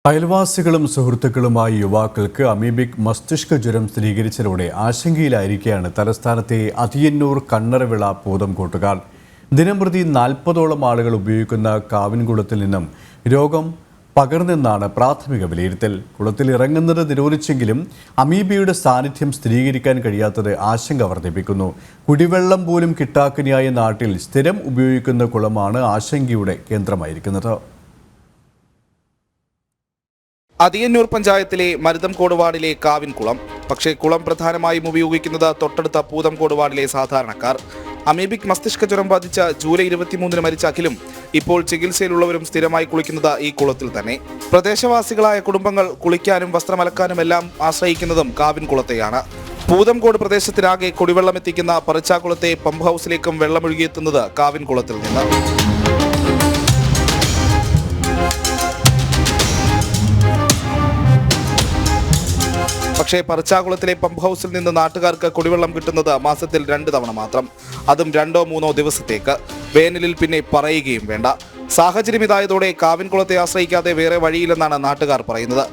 അയൽവാസികളും സുഹൃത്തുക്കളുമായി യുവാക്കൾക്ക് അമീബിക് മസ്തിഷ്ക ജ്വരം സ്ഥിരീകരിച്ചതോടെ ആശങ്കയിലായിരിക്കെയാണ് തലസ്ഥാനത്തെ അതിയന്നൂർ കണ്ണറവിള പൂതംകോട്ടുകാർ. ദിനംപ്രതി 40ഓളം ആളുകൾ ഉപയോഗിക്കുന്ന കാവിൻകുളത്തിൽ നിന്നും രോഗം പകർന്നെന്നാണ് പ്രാഥമിക വിലയിരുത്തൽ. കുളത്തിൽ ഇറങ്ങുന്നത് നിരോധിച്ചെങ്കിലും അമീബയുടെ സാന്നിധ്യം സ്ഥിരീകരിക്കാൻ കഴിയാത്തത് ആശങ്ക വർദ്ധിപ്പിക്കുന്നു. കുടിവെള്ളം പോലും കിട്ടാക്കനിയായ നാട്ടിൽ സ്ഥിരം ഉപയോഗിക്കുന്ന കുളമാണ് ആശങ്കയുടെ കേന്ദ്രമായിരിക്കുന്നത്. അതിയന്നൂർ പഞ്ചായത്തിലെ മരുതംകോട് വാർഡിലെ കാവിൻകുളം. പക്ഷേ കുളം പ്രധാനമായും ഉപയോഗിക്കുന്നത് തൊട്ടടുത്ത പൂതംകോട് വാർഡിലെ സാധാരണക്കാർ. അമീബിക് മസ്തിഷ്ക ജ്വരം ബാധിച്ച ജൂലൈ 23 മരിച്ച അഖിലും ഇപ്പോൾ ചികിത്സയിലുള്ളവരും സ്ഥിരമായി കുളിക്കുന്നത് ഈ കുളത്തിൽ തന്നെ. പ്രദേശവാസികളായ കുടുംബങ്ങൾ കുളിക്കാനും വസ്ത്രമലക്കാനും എല്ലാം ആശ്രയിക്കുന്നതും കാവിൻകുളത്തെയാണ്. പൂതംകോട് പ്രദേശത്തിനാകെ കുടിവെള്ളം എത്തിക്കുന്ന പറിച്ചാക്കുളത്തെ പമ്പ് ഹൗസിലേക്കും വെള്ളമൊഴുകിയെത്തുന്നത് കാവിൻകുളത്തിൽ നിന്ന്. പക്ഷേ പറിച്ചാകുളത്തിലെ പമ്പ് ഹൗസിൽ നിന്ന് നാട്ടുകാർക്ക് കുടിവെള്ളം കിട്ടുന്നത് മാസത്തിൽ 2 തവണ മാത്രം, അതും 2-3 ദിവസത്തേക്ക്. വേനലിൽ പിന്നെ പറയുകയും വേണ്ട. സാഹചര്യം ഇതായതോടെ കാവിൻകുളത്തെ ആശ്രയിക്കാതെ വേറെ വഴിയില്ലെന്നാണ് നാട്ടുകാർ പറയുന്നത്.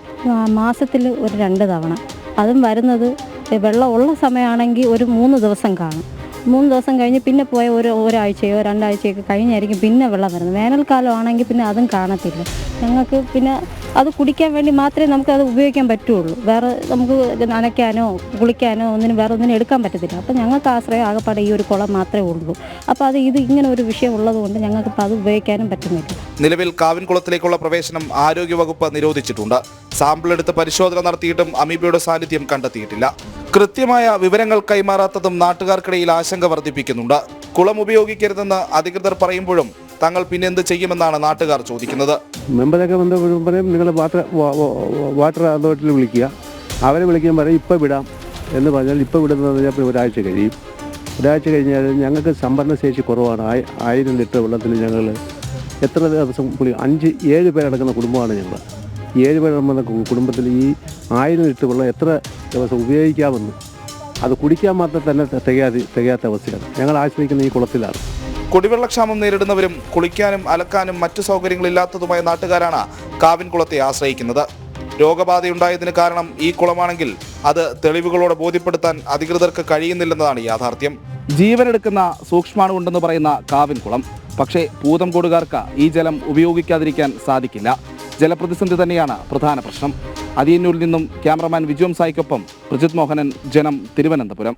മാസത്തിൽ ഒരു 2 തവണ, അതും വരുന്നത് വെള്ളം ഉള്ള സമയമാണെങ്കിൽ ഒരു 3 ദിവസം കാണും. 3 ദിവസം കഴിഞ്ഞ് പിന്നെ പോയ ഒരാഴ്ചയോ 2 ആഴ്ചയൊക്കെ കഴിഞ്ഞായിരിക്കും പിന്നെ വെള്ളം വരുന്നത്. വേനൽക്കാലം ആണെങ്കിൽ പിന്നെ അതും കാണത്തില്ല. ഞങ്ങൾക്ക് പിന്നെ അത് കുടിക്കാൻ വേണ്ടി മാത്രമേ നമുക്ക് അത് ഉപയോഗിക്കാൻ പറ്റുള്ളൂ. വേറെ നമുക്ക് നനയ്ക്കാനോ കുളിക്കാനോ വേറെ ഒന്നിനും എടുക്കാൻ പറ്റത്തില്ല. അപ്പോൾ ഞങ്ങൾക്ക് ആശ്രയം ആകപ്പാടെ ഈ ഒരു കുളം മാത്രമേ ഉള്ളൂ. അപ്പോൾ അത് ഇങ്ങനെ ഒരു വിഷയം ഉള്ളതുകൊണ്ട് ഞങ്ങൾക്ക് അത് ഉപയോഗിക്കാനും പറ്റുന്നില്ല. നിലവിൽ കാവിൻകുളത്തിലേക്കുള്ള പ്രവേശനം ആരോഗ്യവകുപ്പ് നിരോധിച്ചിട്ടുണ്ട്. സാമ്പിൾ എടുത്ത് പരിശോധന നടത്തിയിട്ടും അമീബയുടെ സാന്നിധ്യം കണ്ടെത്തിയിട്ടില്ല. കൃത്യമായ വിവരങ്ങൾ കൈമാറാത്തതും നാട്ടുകാർക്കിടയിൽ ആശങ്ക വർദ്ധിപ്പിക്കുന്നുണ്ട്. കുളം ഉപയോഗിക്കരുതെന്ന് അധികൃതർ പറയുമ്പോഴും തങ്ങൾ പിന്നെ എന്ത് ചെയ്യുമെന്നാണ് നാട്ടുകാർ ചോദിക്കുന്നത്. മെമ്പറൊക്കെ പറയും, നിങ്ങൾ വാട്ടർ അതോറിറ്റിയിൽ വിളിക്കുക. അവരെ വിളിക്കാൻ പറയും ഇപ്പം വിടാം എന്ന് പറഞ്ഞാൽ ഇപ്പോൾ വിടുന്നത് പറഞ്ഞാൽ ഒരാഴ്ച കഴിയും. ഒരാഴ്ച കഴിഞ്ഞാൽ ഞങ്ങൾക്ക് സംഭരണ ശേഷി കുറവാണ്. 1000 ലിറ്റർ വെള്ളത്തിൽ ഞങ്ങൾ എത്ര ദിവസം 5-7 പേരടങ്ങുന്ന കുടുംബമാണ് ഞങ്ങൾ. 7 പേരടങ്ങുന്ന കുടുംബത്തിൽ ഈ 1000 ലിറ്റർ വെള്ളം എത്ര ദിവസം ഉപയോഗിക്കാമെന്ന് അത് കുടിക്കാൻ മാത്രം തന്നെ തികയാത്ത അവസ്ഥയാണ്. ഞങ്ങൾ ആശ്രയിക്കുന്ന ഈ കുളത്തിലാണ്. കുടിവെള്ളക്ഷാമം നേരിടുന്നവരും കുളിക്കാനും അലക്കാനും മറ്റു സൗകര്യങ്ങളില്ലാത്തതുമായ നാട്ടുകാരാണ് കാവിൻകുളത്തെ ആശ്രയിക്കുന്നത്. രോഗബാധയുണ്ടായതിന് കാരണം ഈ കുളമാണെങ്കിൽ അത് തെളിവുകളോടെ ബോധ്യപ്പെടുത്താൻ അധികൃതർക്ക് കഴിയുന്നില്ലെന്നതാണ് യാഥാർത്ഥ്യം. ജീവനെടുക്കുന്ന സൂക്ഷ്മാണു ഉണ്ടെന്ന് പറയുന്ന കാവിൻകുളം. പക്ഷേ പൂതംകോടുകാർക്ക് ഈ ജലം ഉപയോഗിക്കാതിരിക്കാൻ സാധിക്കില്ല. ജലപ്രതിസന്ധി തന്നെയാണ് പ്രധാന പ്രശ്നം. അതിയന്നൂരിൽ നിന്നും ക്യാമറമാൻ വിജയം സായിക്കൊപ്പം പ്രജിത് മോഹനൻ, ജനം, തിരുവനന്തപുരം.